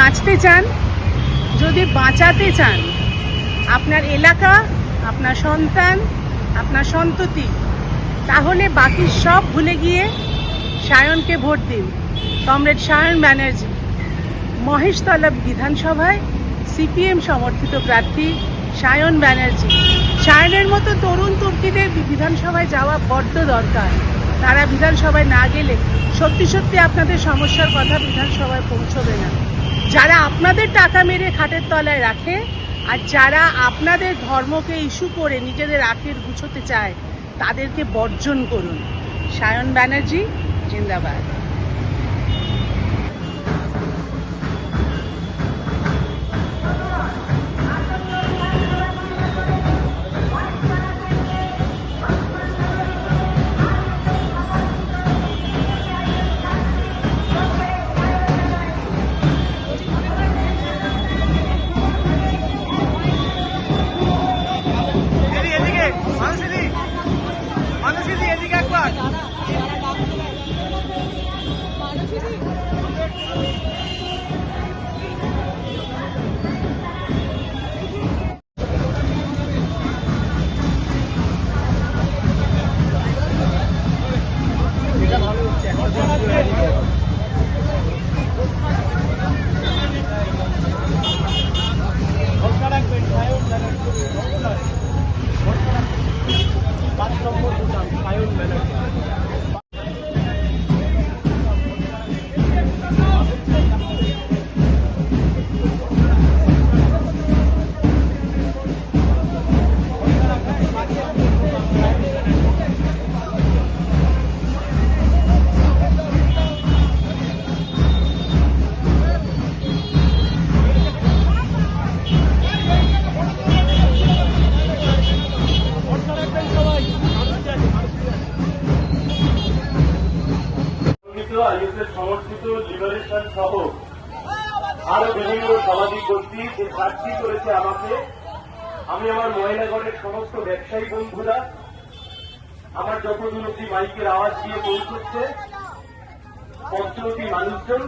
বাঁচতে চান, যদি বাঁচাতে চান আপনার এলাকা, আপনার সন্তান, আপনার সন্ততি, তাহলে বাকি সব ভুলে গিয়ে সায়নকে ভোট দিন। কমরেড সায়ন ব্যানার্জি, মহেশতলা বিধানসভায় সিপিএম সমর্থিত প্রার্থী সায়ন ব্যানার্জি। সায়নের মতো তরুণ তুর্কিদের বিধানসভায় যাওয়া বড্ড দরকার। তারা বিধানসভায় না গেলে সত্যি সত্যি আপনাদের সমস্যার কথা বিধানসভায় পৌঁছবে না। যারা আপনাদের টাকা মেরে খাটের তলায় রাখে আর যারা আপনাদের ধর্মকে ইস্যু করে নিজেদের আখের গুছোতে চায়, তাদেরকে বর্জন করুন। সায়ন ব্যানার্জি জিন্দাবাদ। সমর্থিত লিবারেশন সহ আরো বিভিন্ন সামাজিক গোষ্ঠী যে প্রার্থী করেছে আমাকে, আমি আমার মহিলাগণের সমস্ত ব্যবসায়ী বন্ধুরা, আমার যতদূর অব্দি মাইকের আওয়াজ দিয়ে পৌঁছচ্ছে পঞ্চমতী মানুষজন,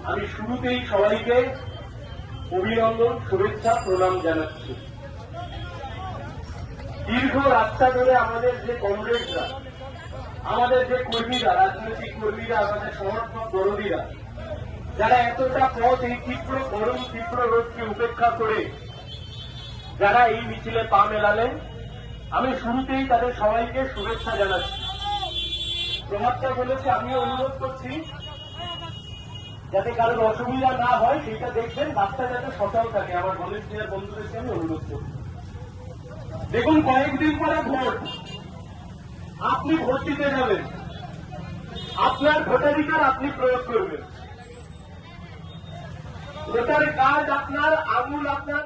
আমি শুরুতেই সবাইকে অভিনন্দন, শুভেচ্ছা, প্রণাম জানাচ্ছি। দীর্ঘ রাস্তা ধরে আমাদের যে কমরেডরা, আমাদের যে কর্মীরা, রাজনৈতিক কর্মীরা, আমাদের সমর্থক দরদীরা, যারা এতটা পথ এই তীব্র গরম, তীব্র রোদকে উপেক্ষা করে যারা এই মিছিলে পা মেলালেন, আমি শুরুতেই তাদের সবাইকে শুভেচ্ছা জানাচ্ছি। প্রভাতটা বলেছে, আমিও অনুরোধ করছি যাতে কারোর অসুবিধা না হয় সেটা দেখবেন, রাস্তা যাতে সচল থাকে। আমার ভলেন্টিয়ার বন্ধুদেরকে আমি অনুরোধ করছি। দেখুন, কয়েকদিন পরে ভোট, আপনি ভোট দিতে যাবেন, আপনার ভোটাধিকার আপনি প্রয়োগ করবেন। ভোটার কার্ড আপনার, আঙুল আপনার।